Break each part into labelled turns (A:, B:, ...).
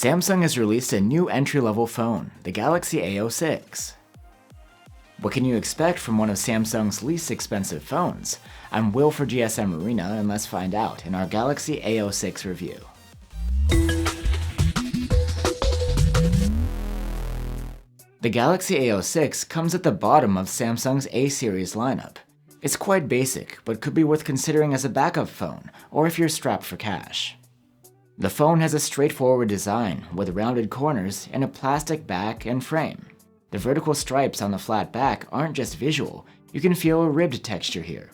A: Samsung has released a new entry-level phone, the Galaxy A06. What can you expect from one of Samsung's least expensive phones? I'm Will for GSM Arena, and let's find out in our Galaxy A06 review. The Galaxy A06 comes at the bottom of Samsung's A series lineup. It's quite basic, but could be worth considering as a backup phone, or if you're strapped for cash. The phone has a straightforward design, with rounded corners and a plastic back and frame. The vertical stripes on the flat back aren't just visual, you can feel a ribbed texture here.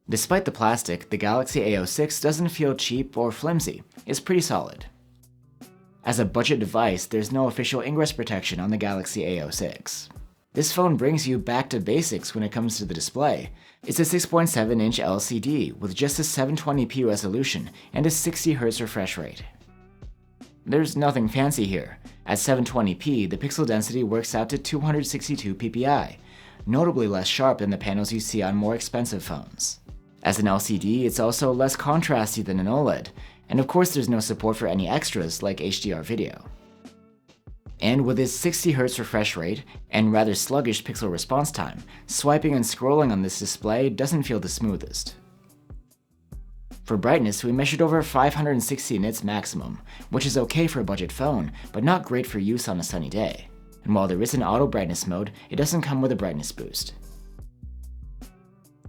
A: Despite the plastic, the Galaxy A06 doesn't feel cheap or flimsy, it's pretty solid. As a budget device, there's no official ingress protection on the Galaxy A06. This phone brings you back to basics when it comes to the display. It's a 6.7-inch LCD with just a 720p resolution and a 60Hz refresh rate. There's nothing fancy here. At 720p, the pixel density works out to 262 ppi, notably less sharp than the panels you see on more expensive phones. As an LCD, it's also less contrasty than an OLED, and of course there's no support for any extras like HDR video. And with its 60Hz refresh rate and rather sluggish pixel response time, swiping and scrolling on this display doesn't feel the smoothest. For brightness, we measured over 560 nits maximum, which is okay for a budget phone, but not great for use on a sunny day. And while there is an auto brightness mode, it doesn't come with a brightness boost.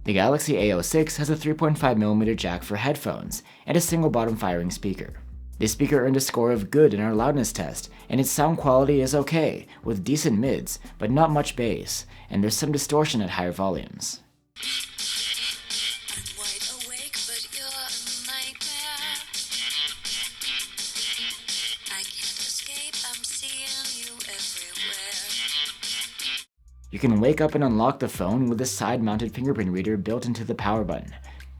A: The Galaxy A06 has a 3.5mm jack for headphones and a single bottom firing speaker. This speaker earned a score of good in our loudness test, and its sound quality is okay, with decent mids, but not much bass, and there's some distortion at higher volumes.
B: I'm wide awake, but you're a nightmare. I can't escape, I'm seeing you everywhere.
A: You can wake up and unlock the phone with a side-mounted fingerprint reader built into the power button.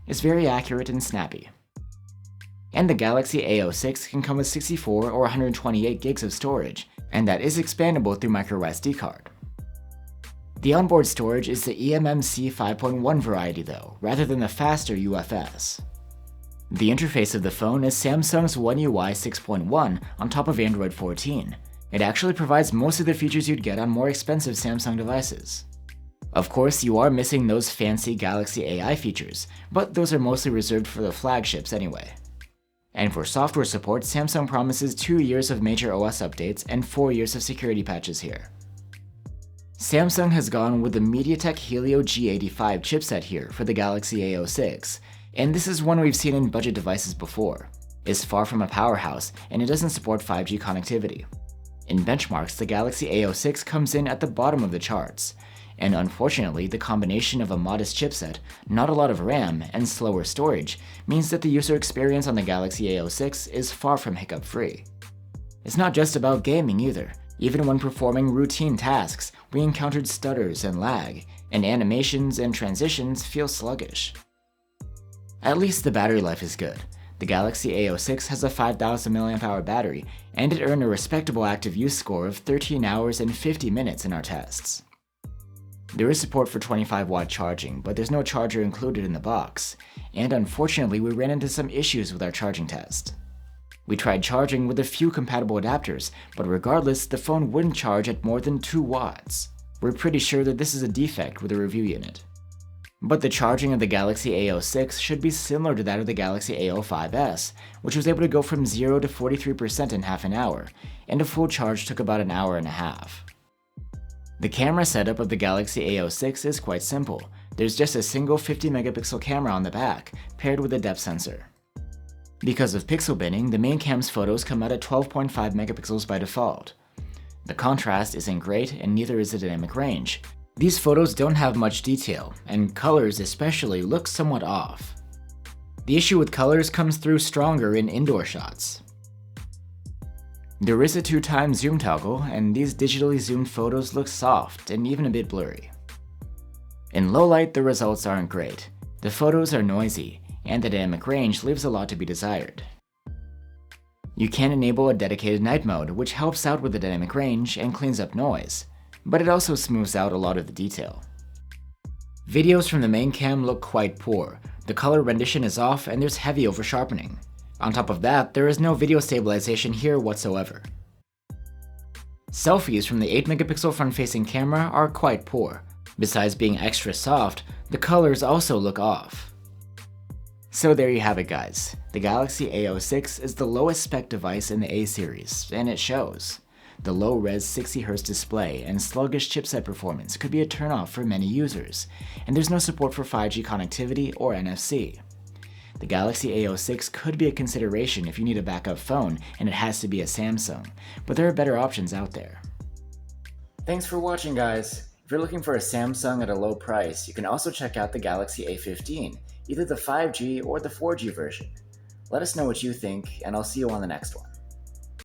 A: It's very accurate and snappy. And the Galaxy A06 can come with 64 or 128 gigs of storage, and that is expandable through microSD card. The onboard storage is the eMMC 5.1 variety though, rather than the faster UFS. The interface of the phone is Samsung's One UI 6.1 on top of Android 14. It actually provides most of the features you'd get on more expensive Samsung devices. Of course, you are missing those fancy Galaxy AI features, but those are mostly reserved for the flagships anyway. And for software support, Samsung promises 2 years of major OS updates and 4 years of security patches here. Samsung has gone with the MediaTek Helio G85 chipset here for the Galaxy A06, and this is one we've seen in budget devices before. It's far from a powerhouse, and it doesn't support 5G connectivity. In benchmarks, the Galaxy A06 comes in at the bottom of the charts, and unfortunately, the combination of a modest chipset, not a lot of RAM, and slower storage means that the user experience on the Galaxy A06 is far from hiccup-free. It's not just about gaming either. Even when performing routine tasks, we encountered stutters and lag, and animations and transitions feel sluggish. At least the battery life is good. The Galaxy A06 has a 5000 mAh battery, and it earned a respectable active use score of 13 hours and 50 minutes in our tests. There is support for 25-watt charging, but there's no charger included in the box, and unfortunately we ran into some issues with our charging test. We tried charging with a few compatible adapters, but regardless, the phone wouldn't charge at more than 2 watts. We're pretty sure that this is a defect with the review unit. But the charging of the Galaxy A06 should be similar to that of the Galaxy A05s, which was able to go from 0 to 43% in half an hour, and a full charge took about an hour and a half. The camera setup of the Galaxy A06 is quite simple. There's just a single 50-megapixel camera on the back, paired with a depth sensor. Because of pixel binning, the main cam's photos come out at 12.5 megapixels by default. The contrast isn't great, and neither is the dynamic range. These photos don't have much detail, and colors especially look somewhat off. The issue with colors comes through stronger in indoor shots. There is a 2x zoom toggle, and these digitally zoomed photos look soft and even a bit blurry. In low light, the results aren't great. The photos are noisy, and the dynamic range leaves a lot to be desired. You can enable a dedicated night mode, which helps out with the dynamic range and cleans up noise, but it also smooths out a lot of the detail. Videos from the main cam look quite poor. The color rendition is off and there's heavy over-sharpening. On top of that, there is no video stabilization here whatsoever. Selfies from the 8-megapixel front-facing camera are quite poor. Besides being extra soft, the colors also look off. So there you have it, guys. The Galaxy A06 is the lowest spec device in the A series, and it shows. The low-res 60Hz display and sluggish chipset performance could be a turnoff for many users, and there's no support for 5G connectivity or NFC. The Galaxy A06 could be a consideration if you need a backup phone and it has to be a Samsung, but there are better options out there. Thanks for watching, guys. If you're looking for a Samsung at a low price, you can also check out the Galaxy A15, either the 5G or the 4G version. Let us know what you think, and I'll see you on the next one.